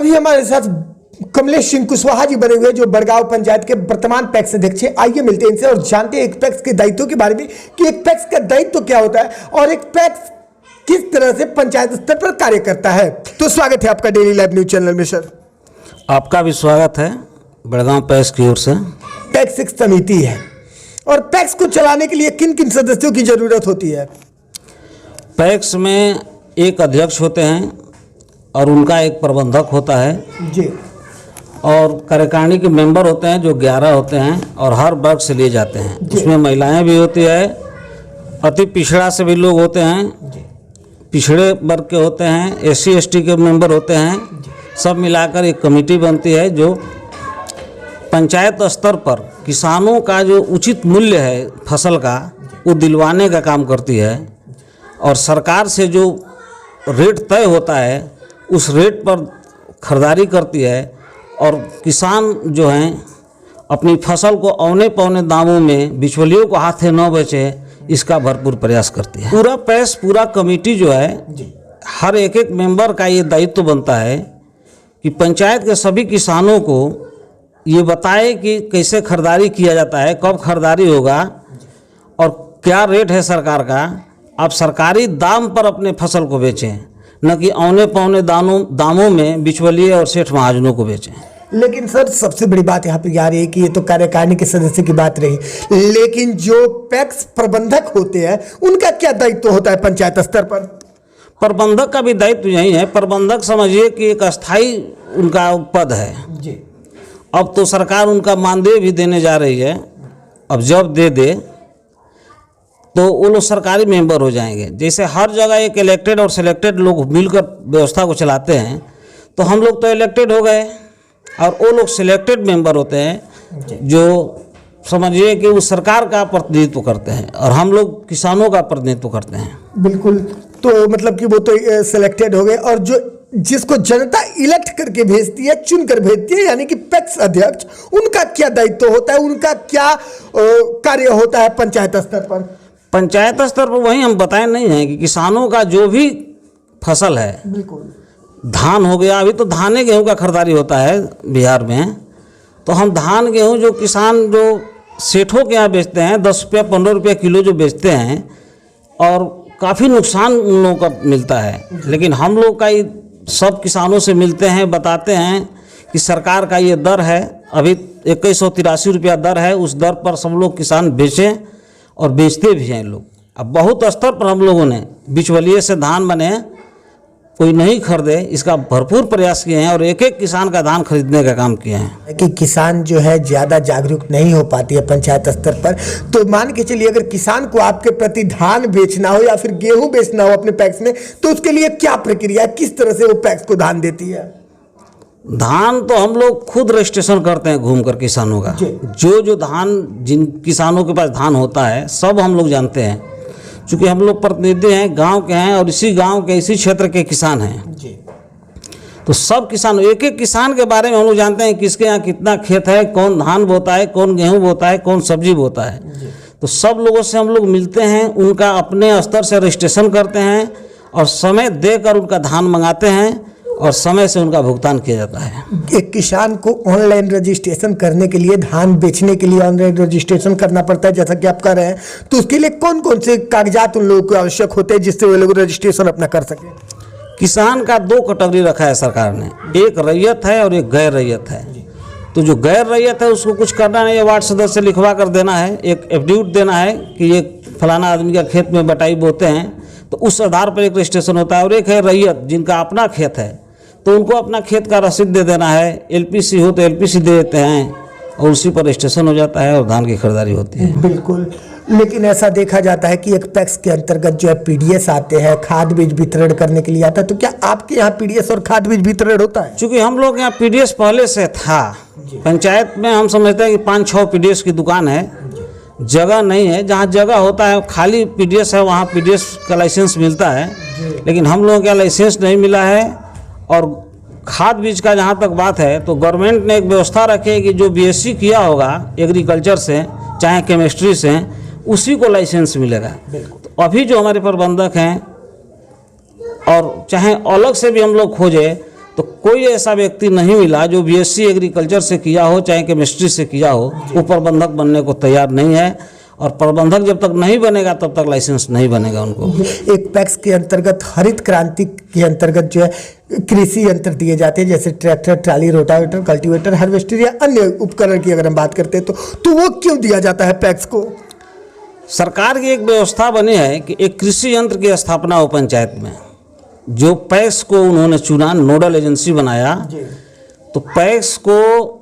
अभी हमारे साथ कमलेश सिंह कुशवाहा जी बने हुए जो बड़गांव पंचायत के वर्तमान पैक्स अध्यक्ष हैं। आइए मिलते हैं इनसे और जानते हैं एक पैक्स के दायित्व के बारे में कि एक पैक्स का दायित्व क्या होता है और एक पैक्स किस तरह से पंचायत स्तर पर कार्य करता है। तो स्वागत है आपका डेली लाइव न्यूज चैनल में सर। आपका भी स्वागत है बड़गांव पैक्स की ओर से। पैक्स एक समिति है और पैक्स को चलाने के लिए किन किन सदस्यों की जरूरत होती है? पैक्स में एक अध्यक्ष होते हैं और उनका एक प्रबंधक होता है जी, और कार्यकारिणी के मेंबर होते हैं जो 11 होते हैं और हर वर्ग से लिए जाते हैं। उसमें महिलाएं भी होती है, अति पिछड़ा से भी लोग होते हैं, पिछड़े वर्ग के होते हैं, SC ST के मेंबर होते हैं। सब मिलाकर एक कमेटी बनती है जो पंचायत स्तर पर किसानों का जो उचित मूल्य है फसल का वो दिलवाने का काम करती है और सरकार से जो रेट तय होता है उस रेट पर खरीदारी करती है और किसान जो हैं अपनी फसल को औने पौने दामों में बिचौलियों को हाथे न बेचे इसका भरपूर प्रयास करती है। पूरा पैस पूरा कमेटी जो है हर एक मेंबर का ये दायित्व बनता है कि पंचायत के सभी किसानों को ये बताए कि कैसे खरीदारी किया जाता है, कब खरीदारी होगा और क्या रेट है सरकार का। आप सरकारी दाम पर अपने फसल को बेचें, न कि औने पौने दामों में बिचौलिए और सेठ महाजनों को बेचें। लेकिन सर सबसे बड़ी बात यहाँ पे आ रही है कि ये तो कार्यकारिणी के सदस्य की बात रही, लेकिन जो पैक्स प्रबंधक होते हैं उनका क्या दायित्व होता है पंचायत स्तर पर? प्रबंधक का भी दायित्व यही है। प्रबंधक समझिए कि एक अस्थाई उनका पद है जी। अब तो सरकार उनका मानदेय भी देने जा रही है। अब जब दे तो वो लोग सरकारी मेंबर हो जाएंगे। जैसे हर जगह एक इलेक्टेड और सिलेक्टेड लोग मिलकर व्यवस्था को चलाते हैं, तो हम लोग तो इलेक्टेड हो गए और वो लोग सिलेक्टेड मेंबर होते हैं जो समझिए कि वो सरकार का प्रतिनिधित्व करते हैं और हम लोग किसानों का प्रतिनिधित्व करते हैं। बिल्कुल, तो मतलब कि वो तो सिलेक्टेड हो गए और जो जिसको जनता इलेक्ट करके भेजती है, चुनकर भेजती है, यानी कि पैक्स अध्यक्ष, उनका क्या दायित्व होता है, उनका क्या कार्य होता है पंचायत स्तर पर? पंचायत स्तर पर वही हम बताए नहीं हैं कि किसानों का जो भी फसल है, बिल्कुल धान हो गया, अभी तो धाने गेहूं का खरीदारी होता है बिहार में, तो हम धान गेहूं जो किसान जो सेठों के यहाँ बेचते हैं 10 रुपया 15 रुपया किलो जो बेचते हैं और काफ़ी नुकसान उन लोगों का मिलता है। लेकिन हम लोग का सब किसानों से मिलते हैं, बताते हैं कि सरकार का ये दर है, अभी 2183 रुपया दर है, उस दर पर सब लोग किसान बेचें और बेचते भी हैं लोग। अब बहुत स्तर पर हम लोगों ने बिचौलिए से धान बने कोई नहीं खरीदे इसका भरपूर प्रयास किए हैं और एक एक किसान का धान खरीदने का काम किए हैं। कि किसान जो है ज़्यादा जागरूक नहीं हो पाती है पंचायत स्तर पर, तो मान के चलिए अगर किसान को आपके प्रति धान बेचना हो या फिर गेहूं बेचना हो अपने पैक्स में, तो उसके लिए क्या प्रक्रिया, किस तरह से वो पैक्स को धान देती है? धान तो हम लोग खुद रजिस्ट्रेशन करते हैं घूमकर किसानों का। जो धान जिन किसानों के पास धान होता है सब हम लोग जानते हैं, चूँकि हम लोग प्रतिनिधि हैं, गांव के हैं और इसी गांव के इसी क्षेत्र के किसान हैं जी। तो सब किसान एक एक किसान के बारे में हम लोग जानते हैं, किसके यहाँ कितना खेत है, कौन धान बोता है, कौन गेहूं बोता है, कौन सब्जी बोता है। तो सब लोगों से हम लोग मिलते हैं, उनका अपने स्तर से रजिस्ट्रेशन करते हैं और समय देकर उनका धान मंगाते हैं और समय से उनका भुगतान किया जाता है। एक किसान को ऑनलाइन रजिस्ट्रेशन करने के लिए, धान बेचने के लिए ऑनलाइन रजिस्ट्रेशन करना पड़ता है जैसा कि आप कर रहे हैं, तो उसके लिए कौन कौन से कागजात उन लोगों को आवश्यक होते हैं जिससे वो लोग रजिस्ट्रेशन अपना कर सकें? किसान का 2 कैटेगरी रखा है सरकार ने, एक रैयत है और एक गैर रैयत है। तो जो गैर रैयत है उसको कुछ करना नहीं है, वार्ड सदस्य लिखवा कर देना है, एक एफिडेविट देना है कि ये फलाना आदमी का खेत में बटाई बोते हैं, तो उस आधार पर एक रजिस्ट्रेशन होता है। और एक है रैयत जिनका अपना खेत है, तो उनको अपना खेत का रसीद दे देना है, LPC हो तो LPC दे देते हैं और उसी पर रजिस्ट्रेशन हो जाता है और धान की खरीदारी होती है। बिल्कुल, लेकिन ऐसा देखा जाता है कि एक पैक्स के अंतर्गत जो है PDS आते हैं, खाद बीज वितरण करने के लिए आता है, तो क्या आपके यहाँ PDS और खाद बीज वितरण होता है? चूँकि हम लोग यहाँ PDS पहले से था, पंचायत में हम समझते हैं कि 5-6 PDS की दुकान है, जगह नहीं है। जहाँ जगह होता है खाली PDS है, वहाँ PDS का लाइसेंस मिलता है, लेकिन हम लोगों का लाइसेंस नहीं मिला है। और खाद बीज का जहाँ तक बात है तो गवर्नमेंट ने एक व्यवस्था रखी है कि जो BSc किया होगा एग्रीकल्चर से चाहे केमिस्ट्री से, उसी को लाइसेंस मिलेगा। तो अभी जो हमारे प्रबंधक हैं और चाहे अलग से भी हम लोग खोजे तो कोई ऐसा व्यक्ति नहीं मिला जो बीएससी एग्रीकल्चर से किया हो चाहे केमिस्ट्री से किया हो, वो प्रबंधक बनने को तैयार नहीं है। और प्रबंधक जब तक नहीं बनेगा तब तक लाइसेंस नहीं बनेगा उनको। एक पैक्स के अंतर्गत हरित क्रांति के अंतर्गत जो है कृषि यंत्र दिए जाते हैं, जैसे tractor, trolley, rotavator, cultivator, harvester या अन्य उपकरण की अगर हम बात करते हैं तो वो क्यों दिया जाता है पैक्स को? सरकार की एक व्यवस्था बनी है कि एक कृषि यंत्र की स्थापना हो पंचायत में। जो पैक्स को उन्होंने चुना, नोडल एजेंसी बनाया, तो पैक्स को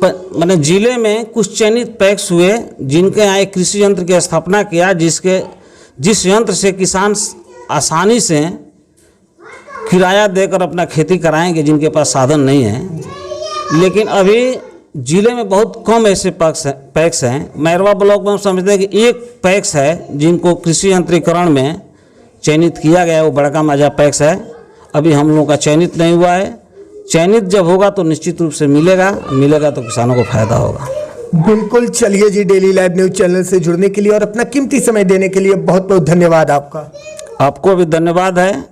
मैंने जिले में कुछ चयनित पैक्स हुए जिनके यहाँ एक कृषि यंत्र की स्थापना किया, जिस यंत्र से किसान आसानी से किराया देकर अपना खेती कराएंगे जिनके पास साधन नहीं है। लेकिन अभी जिले में बहुत कम ऐसे पैक्स हैं। मैरवा ब्लॉक में हम समझते हैं कि एक पैक्स है जिनको कृषि यंत्रीकरण में चयनित किया गया है, वो बड़का माजा पैक्स है। अभी हम लोगों का चयनित नहीं हुआ है। चयनित जब होगा तो निश्चित रूप से मिलेगा तो किसानों को फायदा होगा। बिल्कुल। चलिए जी, डेली लाइव न्यूज चैनल से जुड़ने के लिए और अपना कीमती समय देने के लिए बहुत बहुत धन्यवाद आपका। आपको भी धन्यवाद है।